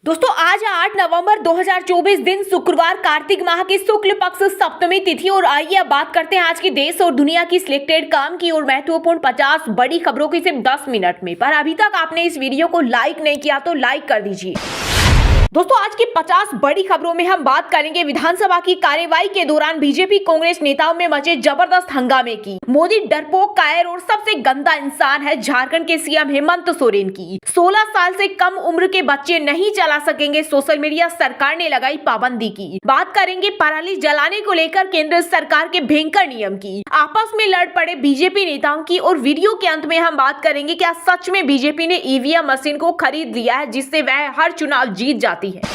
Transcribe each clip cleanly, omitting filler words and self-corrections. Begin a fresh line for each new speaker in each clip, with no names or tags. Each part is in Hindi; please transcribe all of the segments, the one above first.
दोस्तों आज 8 नवंबर 2024 दिन शुक्रवार कार्तिक माह की शुक्ल पक्ष सप्तमी तिथि और आइए अब बात करते हैं आज की देश और दुनिया की सिलेक्टेड काम की और महत्वपूर्ण 50 बड़ी खबरों की सिर्फ 10 मिनट में। पर अभी तक आपने इस वीडियो को लाइक नहीं किया तो लाइक कर दीजिए। दोस्तों आज की 50 बड़ी खबरों में हम बात करेंगे विधानसभा की कार्यवाही के दौरान बीजेपी कांग्रेस नेताओं में मचे जबरदस्त हंगामे की। मोदी डरपोक, कायर और सबसे गंदा इंसान है झारखंड के सीएम हेमंत सोरेन की। 16 साल से कम उम्र के बच्चे नहीं चला सकेंगे सोशल मीडिया, सरकार ने लगाई पाबंदी की। बात करेंगे पराली जलाने को लेकर केंद्र सरकार के भयंकर नियम की। आपस में लड़ पड़े बीजेपी नेताओं की और वीडियो के अंत में हम बात करेंगे क्या सच में बीजेपी ने ईवीएम मशीन को खरीद लिया है जिससे वह हर चुनाव जीत जाती है।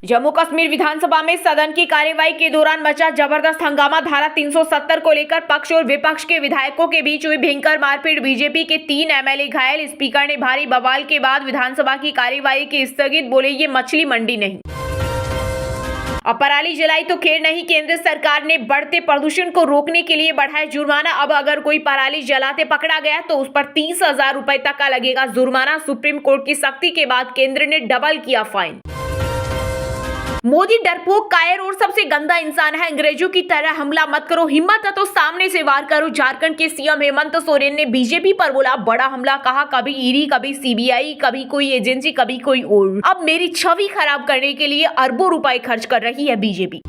जम्मू कश्मीर विधानसभा में सदन की कार्यवाही के दौरान मचा जबरदस्त हंगामा। धारा 370 को लेकर पक्ष और विपक्ष के विधायकों के बीच हुई भयंकर मारपीट। बीजेपी के 3 एमएलए घायल। स्पीकर ने भारी बवाल के बाद विधानसभा की कार्यवाही की स्थगित, बोले ये मछली मंडी नहीं। अब पराली जलाई तो खैर नहीं, केंद्र सरकार ने बढ़ते प्रदूषण को रोकने के लिए बढ़ाया जुर्माना। अब अगर कोई पराली जलाते पकड़ा गया तो उस पर 30,000 रुपए तक का लगेगा जुर्माना। सुप्रीम कोर्ट की सख्ती के बाद केंद्र ने डबल किया फाइन। मोदी डरपोक, कायर और सबसे गंदा इंसान है। अंग्रेजों की तरह हमला मत करो, हिम्मत है तो सामने से वार करो। झारखंड के सीएम हेमंत सोरेन ने बीजेपी पर बोला बड़ा हमला। कहा कभी ईडी, कभी सीबीआई, कभी कोई एजेंसी, कभी कोई और। अब मेरी छवि खराब करने के लिए अरबों रुपए खर्च कर रही है बीजेपी।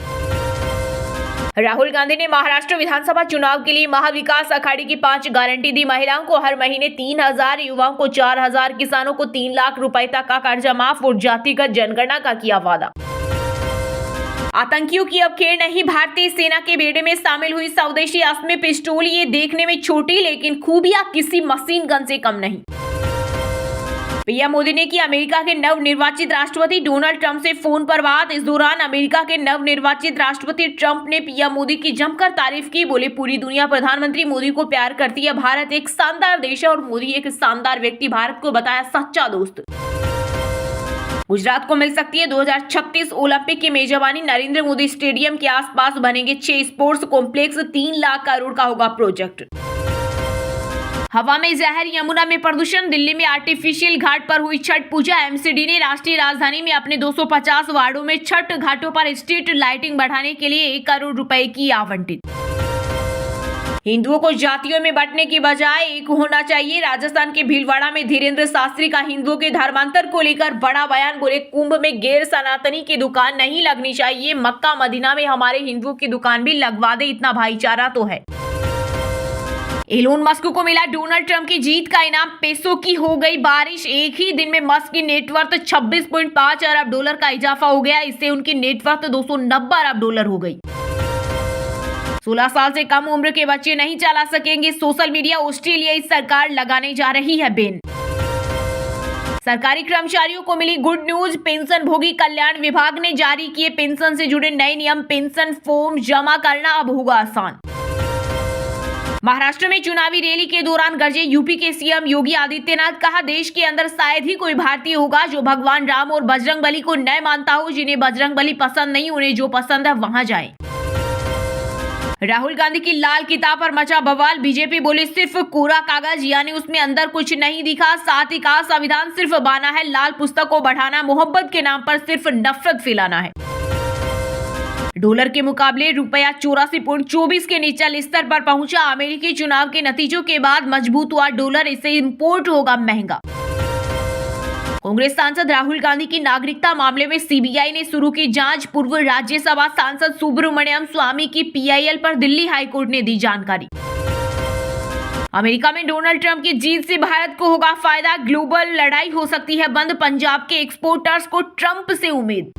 राहुल गांधी ने महाराष्ट्र विधानसभा चुनाव के लिए महाविकास अखाड़े की 5 गारंटी दी। महिलाओं को हर महीने 3,000, युवाओं को 4,000, किसानों को 3 लाख रुपए तक का कर्जा माफ और जातिगत जनगणना का किया वादा। आतंकियों की अब खेर नहीं, भारतीय सेना के बेड़े में शामिल हुई स्वदेशी असमी पिस्टल। ये देखने में छोटी लेकिन खूबियां किसी मशीन गन से कम नहीं। पीएम मोदी ने की अमेरिका के नवनिर्वाचित राष्ट्रपति डोनाल्ड ट्रंप से फोन पर बात। इस दौरान अमेरिका के नवनिर्वाचित राष्ट्रपति ट्रंप ने पीएम मोदी की जमकर तारीफ की। बोले पूरी दुनिया प्रधानमंत्री मोदी को प्यार करती है। भारत एक शानदार देश है और मोदी एक शानदार व्यक्ति। भारत को बताया सच्चा दोस्त। गुजरात को मिल सकती है 2036 ओलंपिक की मेजबानी। नरेंद्र मोदी स्टेडियम के आसपास बनेंगे 6 स्पोर्ट्स कॉम्प्लेक्स। 3 लाख करोड़ का होगा प्रोजेक्ट। हवा में जहर, यमुना में प्रदूषण। दिल्ली में आर्टिफिशियल घाट पर हुई छठ पूजा। एमसीडी ने राष्ट्रीय राजधानी में अपने 250 वार्डों में छठ घाटों पर स्ट्रीट लाइटिंग बढ़ाने के लिए 1 करोड़ रुपए की आवंटित। हिंदुओं को जातियों में बंटने की बजाय एक होना चाहिए। राजस्थान के भीलवाड़ा में धीरेन्द्र शास्त्री का हिंदुओं के धर्मांतर को लेकर बड़ा बयान। बोले कुंभ में गैर सनातनी की दुकान नहीं लगनी चाहिए। मक्का मदीना में हमारे हिंदुओं की दुकान भी लगवा दे, इतना भाईचारा तो है। एलोन मस्क को मिला डोनाल्ड ट्रंप की जीत का इनाम। पैसों की हो गई बारिश। एक ही दिन में मस्क की नेटवर्थ 26.5 अरब डॉलर का इजाफा हो गया। इससे उनकी नेटवर्थ 290 अरब डॉलर हो गई। 16 साल से कम उम्र के बच्चे नहीं चला सकेंगे सोशल मीडिया। ऑस्ट्रेलियाई सरकार लगाने जा रही है बैन। सरकारी कर्मचारियों को मिली गुड न्यूज। पेंशन भोगी कल्याण विभाग ने जारी किए पेंशन से जुड़े नए नियम। पेंशन फॉर्म जमा करना अब होगा आसान। महाराष्ट्र में चुनावी रैली के दौरान गरजे यूपी के सीएम योगी आदित्यनाथ। कहा देश के अंदर शायद ही कोई भारतीय होगा जो भगवान राम और बजरंग बली को न मानता हो। जिन्हें बजरंग बली पसंद नहीं, उन्हें जो पसंद है वहां जाए। राहुल गांधी की लाल किताब पर मचा बवाल। बीजेपी बोली सिर्फ कोरा कागज, यानी उसमें अंदर कुछ नहीं दिखा। साथ ही कहा संविधान सिर्फ बना है, लाल पुस्तक को बढ़ाना, मोहब्बत के नाम पर सिर्फ नफरत फैलाना है। डॉलर के मुकाबले रुपया 84.24 के निचले स्तर पर पहुंचा। अमेरिकी चुनाव के नतीजों के बाद मजबूत हुआ डॉलर, इससे इंपोर्ट होगा महंगा। कांग्रेस सांसद राहुल गांधी की नागरिकता मामले में सीबीआई ने शुरू की जांच। पूर्व राज्यसभा सांसद सुब्रमण्यम स्वामी की पीआईएल पर दिल्ली हाईकोर्ट ने दी जानकारी। अमेरिका में डोनाल्ड ट्रंप की जीत से भारत को होगा फायदा। ग्लोबल लड़ाई हो सकती है बंद। पंजाब के एक्सपोर्टर्स को ट्रंप से उम्मीद।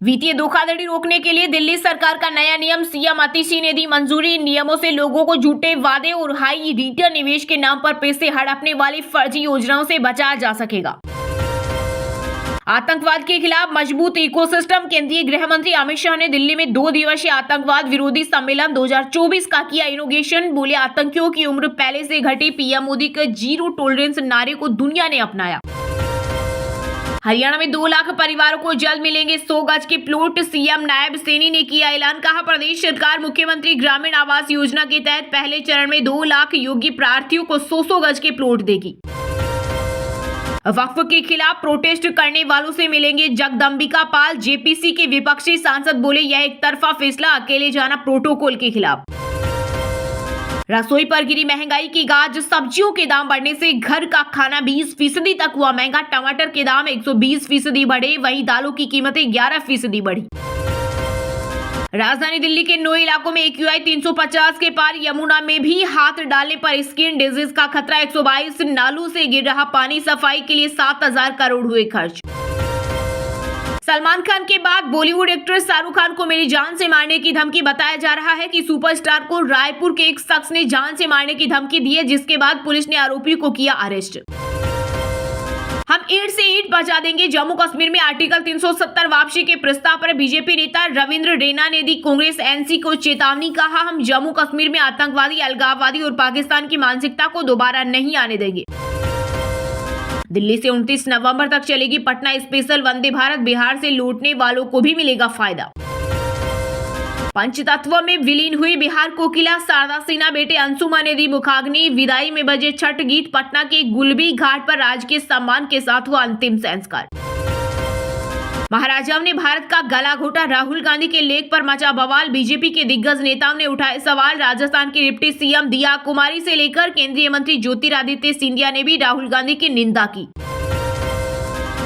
वित्तीय धोखाधड़ी रोकने के लिए दिल्ली सरकार का नया नियम। सीएम अतिशी ने दी मंजूरी। नियमों से लोगों को झूठे वादे और हाई रिटर्न निवेश के नाम पर पैसे हड़पने वाली फर्जी योजनाओं से बचाया जा सकेगा। आतंकवाद के खिलाफ मजबूत इकोसिस्टम। केंद्रीय गृह मंत्री अमित शाह ने दिल्ली में 2 दिवसीय आतंकवाद विरोधी सम्मेलन 2024 का किया इनोग्रेशन। बोले आतंकियों की उम्र पहले से घटी। पीएम मोदी के जीरो टॉलरेंस नारे को दुनिया ने अपनाया। हरियाणा में 2 लाख परिवारों को जल्द मिलेंगे 100 गज के प्लॉट। सीएम नायब सैनी ने किया ऐलान। कहा प्रदेश सरकार मुख्यमंत्री ग्रामीण आवास योजना के तहत पहले चरण में 2 लाख योग्य प्रार्थियों को 100 गज के प्लॉट देगी। वक्फ के खिलाफ प्रोटेस्ट करने वालों से मिलेंगे जगदम्बिका पाल। जेपीसी के विपक्षी सांसद बोले यह एक तरफा फैसला, अकेले जाना प्रोटोकॉल के खिलाफ। रसोई पर गिरी महंगाई की गाज, सब्जियों के दाम बढ़ने से घर का खाना 20% तक हुआ महंगा। टमाटर के दाम 120% बढ़े, वहीं दालों की कीमतें 11% बढ़ी। राजधानी दिल्ली के 9 इलाकों में AQI 350 के पार, यमुना में भी हाथ डालने पर स्किन डिजीज का खतरा। 122 नालों से गिर रहा पानी, सफाई के लिए 7,000 करोड़ हुए खर्च। सलमान खान के बाद बॉलीवुड एक्ट्रेस शाहरुख खान को मिली जान से मारने की धमकी। बताया जा रहा है कि सुपरस्टार को रायपुर के एक शख्स ने जान से मारने की धमकी दी है, जिसके बाद पुलिस ने आरोपी को किया अरेस्ट। हम ईंट से ईंट बचा देंगे, जम्मू कश्मीर में आर्टिकल 370 वापसी के प्रस्ताव पर बीजेपी नेता रविंद्र रैना ने दी कांग्रेस NC को चेतावनी। कहा, हम जम्मू कश्मीर में आतंकवादी, अलगाववादी और पाकिस्तान की मानसिकता को दोबारा नहीं आने देंगे। दिल्ली से 29 नवंबर तक चलेगी पटना स्पेशल वंदे भारत, बिहार से लौटने वालों को भी मिलेगा फायदा। पंचतत्व में विलीन हुई बिहार कोकिला शारदा सिन्हा, बेटे अंशुमन ने दी मुखाग्नि। विदाई में बजे छठ गीत, पटना के गुलबी घाट पर राजकीय सम्मान के साथ हुआ अंतिम संस्कार। महाराजा ने भारत का गला घोटा, राहुल गांधी के लेख पर मचा बवाल। बीजेपी के दिग्गज नेताओं ने उठाए सवाल। राजस्थान की डिप्टी CM दिया कुमारी से लेकर केंद्रीय मंत्री ज्योतिरादित्य सिंधिया ने भी राहुल गांधी की निंदा की।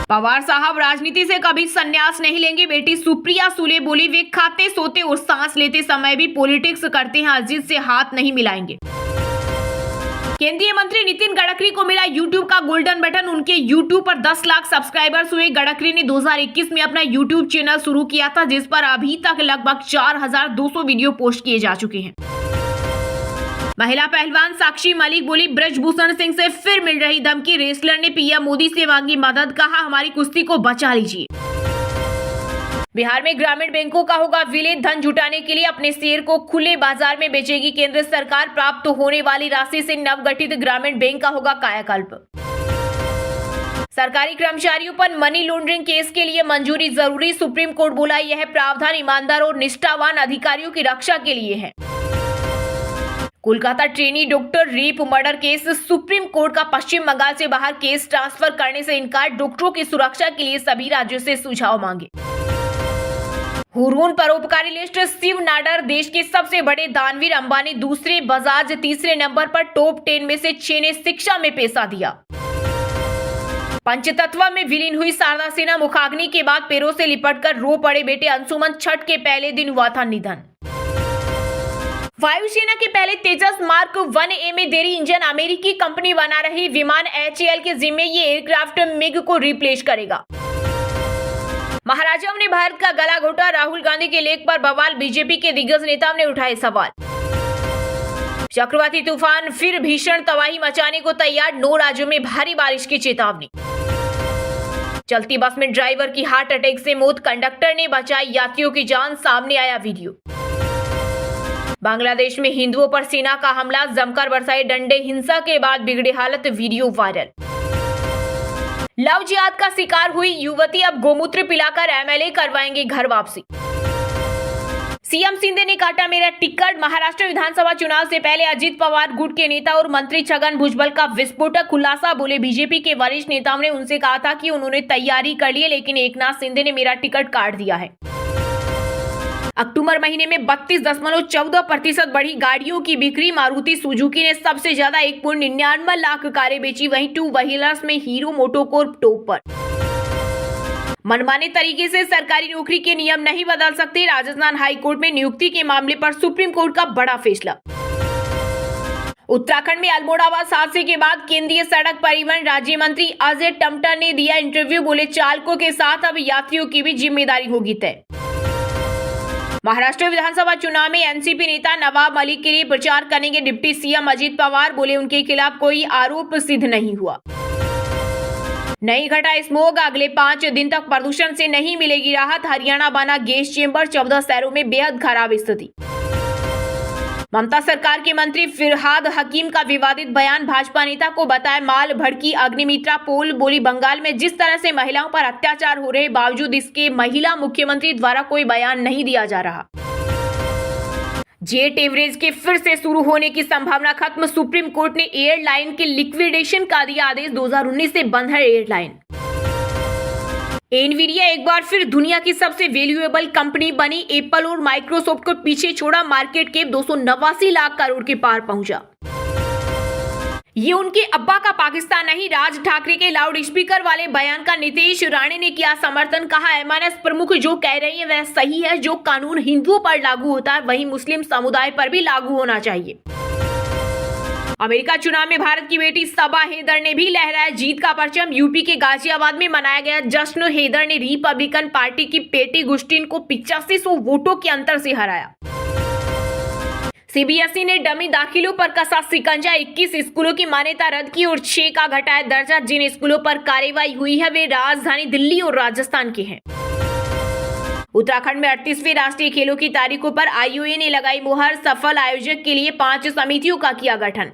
पवार साहब राजनीति से कभी संन्यास नहीं लेंगे, बेटी सुप्रिया सुले बोली। वे खाते सोते और सांस लेते समय भी पॉलिटिक्स करते हैं, अजीत से हाथ नहीं मिलाएंगे। केंद्रीय मंत्री नितिन गडकरी को मिला YouTube का गोल्डन बटन। उनके YouTube पर 10 लाख सब्सक्राइबर्स हुए। गडकरी ने 2021 में अपना YouTube चैनल शुरू किया था, जिस पर अभी तक लगभग 4,200 वीडियो पोस्ट किए जा चुके हैं। महिला पहलवान साक्षी मलिक बोली, ब्रजभूषण सिंह से फिर मिल रही धमकी। रेसलर ने PM मोदी से मांगी मदद, कहा हमारी कुश्ती को बचा लीजिए। बिहार में ग्रामीण बैंकों का होगा विलय, धन जुटाने के लिए अपने शेयर को खुले बाजार में बेचेगी केंद्र सरकार। प्राप्त होने वाली राशि से नवगठित ग्रामीण बैंक का होगा कायाकल्प। सरकारी कर्मचारियों पर मनी लॉन्ड्रिंग केस के लिए मंजूरी जरूरी, सुप्रीम कोर्ट बोला यह प्रावधान ईमानदार और निष्ठावान अधिकारियों की रक्षा के लिए है। Kolkata trainee doctor rape murder case, supreme court का पश्चिम बंगाल से बाहर केस ट्रांसफर करने से इनकार। डॉक्टरों की सुरक्षा के लिए सभी राज्यों से सुझाव मांगे। हुरहून परोपकारी लिस्ट, शिव नाडर देश के सबसे बड़े दानवीर, अंबानी दूसरे, बजाज तीसरे नंबर पर। टॉप 10 में से 6 ने शिक्षा में पैसा दिया। पंचतत्व में विलीन हुई शारदा सिन्हा, मुखाग्नि के बाद पैरों से लिपटकर रो पड़े बेटे अंशुमन। छठ के पहले दिन हुआ था निधन। वायुसेना के पहले तेजस मार्क 1A में देरी, इंजन अमेरिकी कंपनी बना रही विमान HAL के जिम्मे। ये एयरक्राफ्ट मिग को रिप्लेस करेगा। महाराजा ने भारत का गला घोटा, राहुल गांधी के लेख पर बवाल। बीजेपी के दिग्गज नेताओं ने उठाए सवाल। चक्रवाती तूफान फिर भीषण तबाही मचाने को तैयार, 9 राज्यों में भारी बारिश की चेतावनी। चलती बस में ड्राइवर की हार्ट अटैक से मौत, कंडक्टर ने बचाई यात्रियों की जान, सामने आया वीडियो। बांग्लादेश में हिंदुओं पर सेना का हमला, जमकर बरसाए डंडे, हिंसा के बाद बिगड़ी हालत, वीडियो वायरल। लव जिहाद का शिकार हुई युवती, अब गोमूत्र पिलाकर MLA करवाएंगे घर वापसी। CM शिंदे ने काटा मेरा टिकट, महाराष्ट्र विधानसभा चुनाव से पहले अजित पवार गुट के नेता और मंत्री छगन भुजबल का विस्फोटक खुलासा। बोले बीजेपी के वरिष्ठ नेताओं ने उनसे कहा था कि उन्होंने तैयारी कर ली है, लेकिन एकनाथ शिंदे ने मेरा टिकट काट दिया है। अक्टूबर महीने में 32.14% बढ़ी गाड़ियों की बिक्री, मारुति सुजुकी ने सबसे ज्यादा 1.99 लाख कारें बेची। वहीं 2 व्हीलर्स में हीरो मोटोकॉर्प टॉप पर। मनमाने तरीके से सरकारी नौकरी के नियम नहीं बदल सकते, राजस्थान हाईकोर्ट में नियुक्ति के मामले पर सुप्रीम कोर्ट का बड़ा फैसला। उत्तराखंड में अल्मोड़ा हादसे के बाद केंद्रीय सड़क परिवहन राज्य मंत्री अजय टमटा ने दिया इंटरव्यू। बोले चालकों के साथ अब यात्रियों की भी जिम्मेदारी होगी तय। महाराष्ट्र विधानसभा चुनाव में एनसीपी नेता नवाब मलिक के लिए प्रचार करेंगे डिप्टी CM अजित पवार। बोले उनके खिलाफ कोई आरोप सिद्ध नहीं हुआ। नहीं घटा स्मोग, अगले 5 दिन तक प्रदूषण से नहीं मिलेगी राहत। हरियाणा बना गैस चेंबर, 14 शहरों में बेहद खराब स्थिति। ममता सरकार के मंत्री फिरहाद हकीम का विवादित बयान, भाजपा नेता को बताया माल, भड़की अग्निमित्रा पोल। बोली बंगाल में जिस तरह से महिलाओं पर अत्याचार हो रहे, बावजूद इसके महिला मुख्यमंत्री द्वारा कोई बयान नहीं दिया जा रहा। जेट एवरेज के फिर से शुरू होने की संभावना खत्म, सुप्रीम कोर्ट ने एयरलाइन के लिक्विडेशन का दिया आदेश, 2019 से बंद है एयरलाइन। एनवीडिया एक बार फिर दुनिया की सबसे वैल्यूएबल कंपनी बनी, एप्पल और माइक्रोसॉफ्ट को पीछे छोड़ा, मार्केट कैप 289 लाख करोड़ के पार पहुंचा। ये उनके अब्बा का पाकिस्तान नहीं, राज ठाकरे के लाउड स्पीकर वाले बयान का नीतीश राणे ने किया समर्थन, कहा एमएनएस प्रमुख जो कह रही है वह सही है, जो कानून हिंदुओं पर लागू होता है वही मुस्लिम समुदाय पर भी लागू होना चाहिए। अमेरिका चुनाव में भारत की बेटी सबा हैदर ने भी लहराया जीत का परचम, यूपी के गाजियाबाद में मनाया गया जश्न, हैदर ने रिपब्लिकन पार्टी की पेटी गुस्टिन को 8500 वोटों के अंतर से हराया। सीबीएसई ने डमी दाखिलों पर कसा सिकंजा, 21 स्कूलों की मान्यता रद्द की और 6 का घटाया दर्जा, जिन स्कूलों पर कार्रवाई हुई है वे राजधानी दिल्ली और राजस्थान के हैं। उत्तराखंड में 38वें राष्ट्रीय खेलों की तारीखों पर आईओए ने लगाई मुहर, सफल आयोजक के लिए 5 समितियों का किया गठन।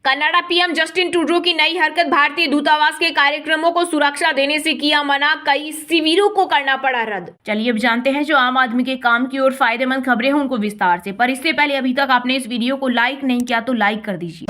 कनाडा पीएम जस्टिन ट्रूडो की नई हरकत, भारतीय दूतावास के कार्यक्रमों को सुरक्षा देने से किया मना, कई शिविरों को करना पड़ा रद्द। चलिए अब जानते हैं जो आम आदमी के काम की और फायदेमंद खबरें हैं उनको विस्तार से, पर इससे पहले अभी तक आपने इस वीडियो को लाइक नहीं किया तो लाइक कर दीजिए।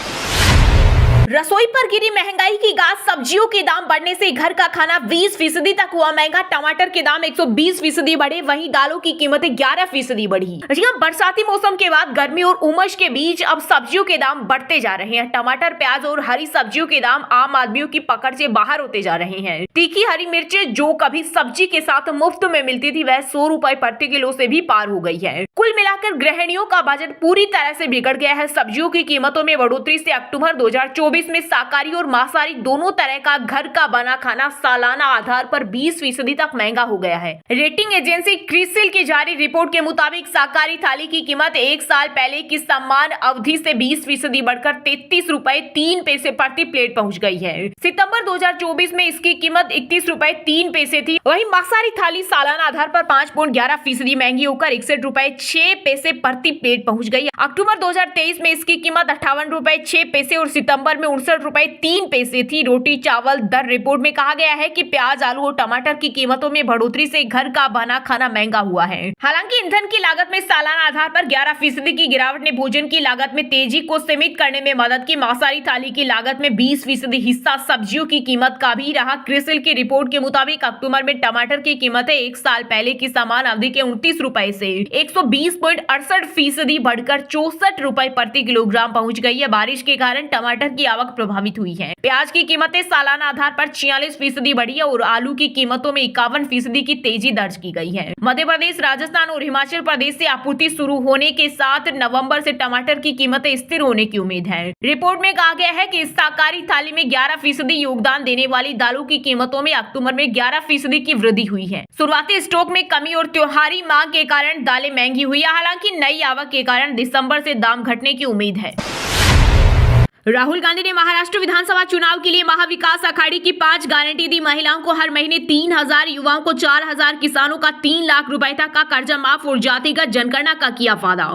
रसोई पर गिरी महंगाई की गाज, सब्जियों के दाम बढ़ने से घर का खाना 20% तक हुआ महंगा, टमाटर के दाम 120% बढ़े, वहीं दालों की कीमतें 11% बढ़ी। बरसाती मौसम के बाद गर्मी और उमस के बीच अब सब्जियों के दाम बढ़ते जा रहे हैं। टमाटर, प्याज और हरी सब्जियों के दाम आम आदमियों की पकड़ से बाहर होते जा रहे हैं। तीखी हरी मिर्चें जो कभी सब्जी के साथ मुफ्त में मिलती थी वह 100 रुपए प्रति किलो से भी पार हो गई है। कुल मिलाकर गृहिणियों का बजट पूरी तरह से बिगड़ गया है। सब्जियों की कीमतों में बढ़ोतरी से अक्टूबर 2024 में शाकाहारी और मांसाहारी दोनों तरह का घर का बना खाना सालाना आधार पर 20% तक महंगा हो गया है। रेटिंग एजेंसी क्रिसिल की जारी रिपोर्ट के मुताबिक शाकाहारी थाली की कीमत 1 साल पहले की समान अवधि से 20% बढ़कर 33 रुपए 3 पैसे प्रति प्लेट पहुंच गई है। सितंबर 2024 में इसकी कीमत 31 रुपए 3 पैसे थी। वहीं मांसाहारी थाली सालाना आधार पर 5.11% महंगी होकर 61 रुपए 6 पैसे प्रति प्लेट पहुंच गई। अक्टूबर 2023 में इसकी कीमत 58 रुपए 6 पैसे और सितंबर में 59 रुपए 3 पैसे थी। रोटी चावल दर रिपोर्ट में कहा गया है कि प्याज, आलू और टमाटर की कीमतों में बढ़ोतरी से घर का बना खाना महंगा हुआ है। हालांकि ईंधन की लागत में सालाना आधार पर 11% की गिरावट ने भोजन की लागत में तेजी को सीमित करने में मदद की। मांसाहारी थाली की लागत में 20% हिस्सा सब्जियों की कीमत का भी रहा। क्रिसिल की रिपोर्ट के मुताबिक अक्टूबर में टमाटर की कीमतें 1 साल पहले की समान अवधि के 29 रुपए से 120.68% बढ़कर 64 रुपए प्रति किलोग्राम पहुंच गई है। बारिश के कारण टमाटर की आवक प्रभावित हुई है। प्याज की कीमतें सालाना आधार पर 46% बढ़ी है और आलू की कीमतों में 51% की तेजी दर्ज की गई है। मध्य प्रदेश, राजस्थान और हिमाचल प्रदेश से आपूर्ति शुरू होने के साथ नवंबर से टमाटर की कीमतें स्थिर होने की उम्मीद है। रिपोर्ट में कहा गया है कि इस शाकाहारी थाली में 11% योगदान देने वाली दालों की कीमतों में अक्टूबर में 11% की वृद्धि हुई है। शुरुआती स्टॉक में कमी और त्योहारी मांग के कारण दालें महंगी हुई है। हालांकि नई आवक के कारण दिसंबर से दाम घटने की उम्मीद है। राहुल गांधी ने महाराष्ट्र विधानसभा चुनाव के लिए महाविकास अघाड़ी की 5 गारंटी दी। महिलाओं को हर महीने 3000, युवाओं को 4000, किसानों का 3 लाख रुपए तक का कर्जा माफ और जातिगत जनगणना का किया वादा।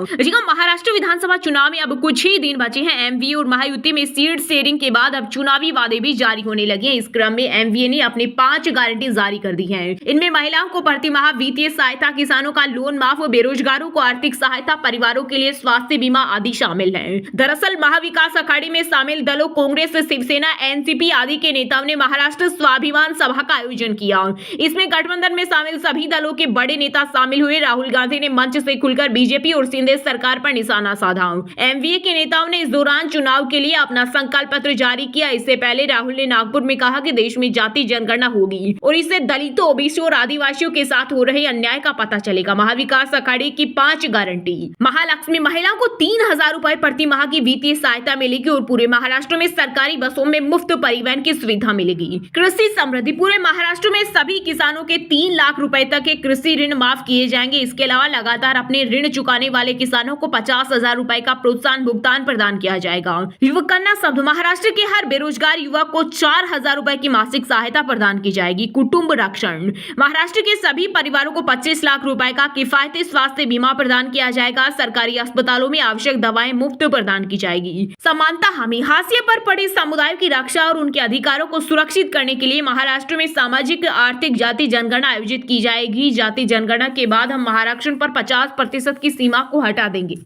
महाराष्ट्र विधानसभा चुनाव में अब कुछ ही दिन बचे हैं। एमवीए और महायुति में सीट शेयरिंग के बाद अब चुनावी वादे भी जारी होने लगे हैं। इस क्रम में एमवीए ने अपने 5 गारंटी जारी कर दी है। इनमें महिलाओं को प्रति माह वित्तीय सहायता, किसानों का लोन माफ, बेरोजगारों को आर्थिक सहायता, परिवारों के लिए स्वास्थ्य बीमा आदि शामिल है। दरअसल महाविकास अघाड़ी में शामिल दलों कांग्रेस, शिवसेना, एनसीपी आदि के नेताओं ने महाराष्ट्र स्वाभिमान सभा का आयोजन किया। इसमें गठबंधन में शामिल सभी दलों के बड़े नेता शामिल हुए। राहुल गांधी ने मंच से खुलकर बीजेपी और शिंदे सरकार पर निशाना साधा। एमवीए के नेताओं ने इस दौरान चुनाव के लिए अपना संकल्प पत्र जारी किया। इससे पहले राहुल ने नागपुर में कहा कि देश में जाति जनगणना होगी और इससे दलितों, ओबीसी और आदिवासियों के साथ हो रहे अन्याय का पता चलेगा। महाविकास अघाड़ी की 5 गारंटी। महालक्ष्मी, महिलाओं को 3000 रुपए प्रति माह की वित्तीय सहायता मिलेगी और पूरे महाराष्ट्र में सरकारी बसों में मुफ्त परिवहन की सुविधा मिलेगी। कृषि समृद्धि, पूरे महाराष्ट्र में सभी किसानों के 3 लाख रुपए तक के कृषि ऋण माफ किए जाएंगे। इसके अलावा लगातार अपने ऋण चुकाने वाले किसानों को 50,000 रुपए का प्रोत्साहन भुगतान प्रदान किया जाएगा। युवक कन्या शब्द, महाराष्ट्र के हर बेरोजगार युवक को 4000 रुपए की मासिक सहायता प्रदान की जाएगी। कुटुंब रक्षण, महाराष्ट्र के सभी परिवारों को 25 लाख रुपए का किफायती स्वास्थ्य बीमा प्रदान किया जाएगा। सरकारी अस्पतालों में आवश्यक दवाएं मुफ्त प्रदान की जाएगी। समानता हामी हाशिए पर पड़े समुदायों की रक्षा और उनके अधिकारों को सुरक्षित करने के लिए महाराष्ट्र में सामाजिक आर्थिक जाति जनगणना आयोजित की जाएगी। जाति जनगणना के बाद हम महाराष्ट्र पर 50% की सीमा को हटा देंगे।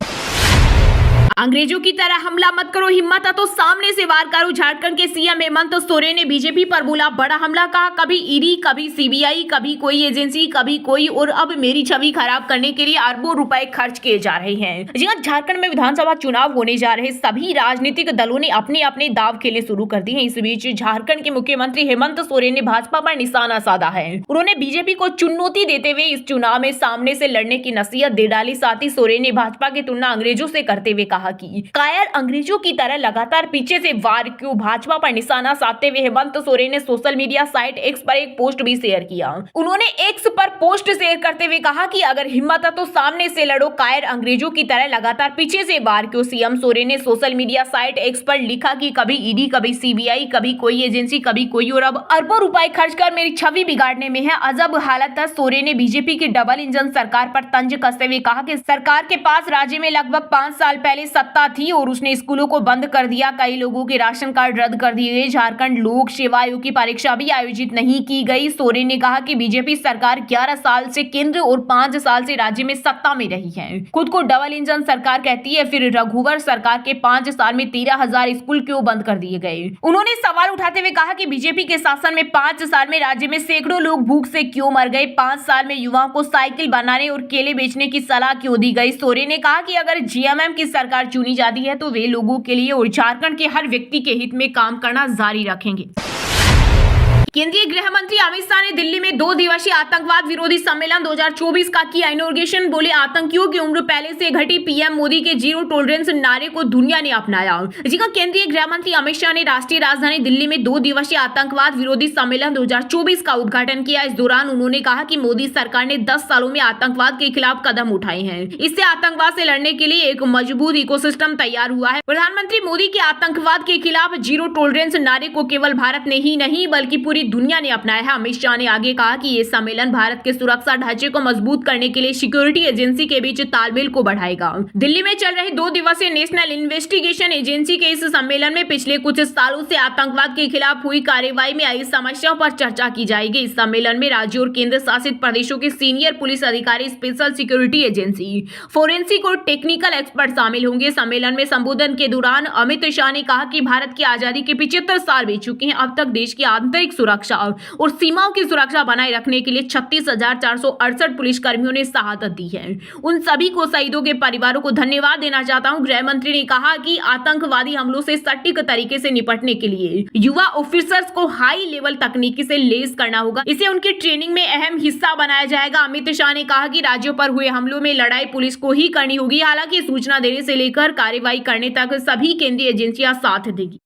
अंग्रेजों की तरह हमला मत करो, हिम्मत है तो सामने से वार करो। झारखंड के सीएम हेमंत सोरेन ने बीजेपी पर बोला बड़ा हमला। कहा कभी ईडी, कभी सीबीआई, कभी कोई एजेंसी, कभी कोई, और अब मेरी छवि खराब करने के लिए अरबों रुपए खर्च किए जा रहे हैं। जी हां, झारखंड में विधानसभा चुनाव होने जा रहे, सभी राजनीतिक दलों ने अपने अपने दाव खेलने शुरू कर दिए हैं। इस बीच झारखंड के मुख्यमंत्री हेमंत सोरेन ने भाजपा पर निशाना साधा है। उन्होंने बीजेपी को चुनौती देते हुए इस चुनाव में सामने से लड़ने की नसीहत दे डाली। साथ ही सोरेन ने भाजपा की तुलना अंग्रेजों से करते हुए कहा कि कायर अंग्रेजों की तरह लगातार पीछे से वार क्यों। भाजपा पर निशाना साधते हुए हेमंत सोरेन ने सोशल मीडिया साइट एक्स पर एक पोस्ट भी शेयर किया। उन्होंने एक्स पर पोस्ट शेयर करते हुए कहा कि अगर हिम्मत है तो सामने से लड़ो, कायर अंग्रेजों की तरह लगातार पीछे से वार क्यों। सीएम सोरेन ने सोशल मीडिया साइट एक्स पर लिखा कि कभी ईडी, कभी सीबीआई, कभी कोई एजेंसी, कभी कोई, और अब अरबों रुपए खर्च कर मेरी छवि बिगाड़ने में है। अजब हालत है। सोरेन ने बीजेपी की डबल इंजन सरकार पर तंज कसते हुए कहा कि सरकार के पास राज्य में लगभग 5 साल पहले सत्ता थी और उसने स्कूलों को बंद कर दिया, कई लोगों के राशन कार्ड रद्द कर दिए गए, झारखंड लोक सेवा आयोग की परीक्षा भी आयोजित नहीं की गई। सोरेन ने कहा कि बीजेपी सरकार 11 साल से केंद्र और 5 साल से राज्य में सत्ता में रही है, खुद को डबल इंजन सरकार कहती है। फिर रघुवर सरकार के 5 साल में 13,000 स्कूल क्यों बंद कर दिए गए। उन्होंने सवाल उठाते हुए कहा कि बीजेपी के शासन में 5 साल में राज्य में सैकड़ों लोग भूख से क्यों मर गए, 5 साल में युवाओं को साइकिल बनाने और केले बेचने की सलाह क्यों दी गई। सोरेन ने कहा कि अगर जीएमएम की सरकार चुनी जाती है तो वे लोगों के लिए और झारखंड के हर व्यक्ति के हित में काम करना जारी रखेंगे। केंद्रीय गृह मंत्री अमित शाह ने दिल्ली में 2 दिवसीय आतंकवाद विरोधी सम्मेलन 2024 का किया इनॉग्रेशन। बोले आतंकियों की उम्र पहले से घटी, पीएम मोदी के जीरो टॉलरेंस नारे को दुनिया ने अपनाया। जी हां, केंद्रीय गृह मंत्री अमित शाह ने राष्ट्रीय राजधानी दिल्ली में 2 दिवसीय आतंकवाद विरोधी सम्मेलन 2024 का उद्घाटन किया। इस दौरान उन्होंने कहा कि मोदी सरकार ने 10 सालों में आतंकवाद के खिलाफ कदम उठाए हैं। इससे आतंकवाद से लड़ने के लिए एक मजबूत इकोसिस्टम तैयार हुआ है। प्रधानमंत्री मोदी के आतंकवाद के खिलाफ जीरो टॉलरेंस नारे को केवल भारत ने ही नहीं बल्कि पूरी दुनिया ने अपनाया है। अमित शाह ने आगे कहा कि ये सम्मेलन भारत के सुरक्षा ढांचे को मजबूत करने के लिए सिक्योरिटी एजेंसी के बीच तालमेल को बढ़ाएगा। दिल्ली में चल रहे 2 दिवसीय नेशनल इन्वेस्टिगेशन एजेंसी के इस सम्मेलन में पिछले कुछ सालों से आतंकवाद के खिलाफ हुई कार्रवाई में आई समस्याओं पर चर्चा की जाएगी। इस सम्मेलन में राज्यों और केंद्र शासित प्रदेशों के सीनियर पुलिस अधिकारी, स्पेशल सिक्योरिटी एजेंसी, फोरेंसिक और टेक्निकल एक्सपर्ट शामिल होंगे। सम्मेलन में संबोधन के दौरान अमित शाह ने कहा कि भारत की आजादी के 75 साल बीत चुके हैं। अब तक देश की आंतरिक सुरक्षा और सीमाओं की सुरक्षा बनाए रखने के लिए 36,468 पुलिस कर्मियों ने शहादत दी है। उन सभी को, शहीदों के परिवारों को धन्यवाद देना चाहता हूं। गृह मंत्री ने कहा कि आतंकवादी हमलों से सटीक तरीके से निपटने के लिए युवा ऑफिसर्स को हाई लेवल तकनीकी से लेस करना होगा। इसे उनकी ट्रेनिंग में अहम हिस्सा बनाया जाएगा। अमित शाह ने कहा कि राज्यों पर हुए हमलों में लड़ाई पुलिस को ही करनी होगी। हालांकि सूचना देने से लेकर कार्रवाई करने तक सभी केंद्रीय एजेंसियां साथ देगी।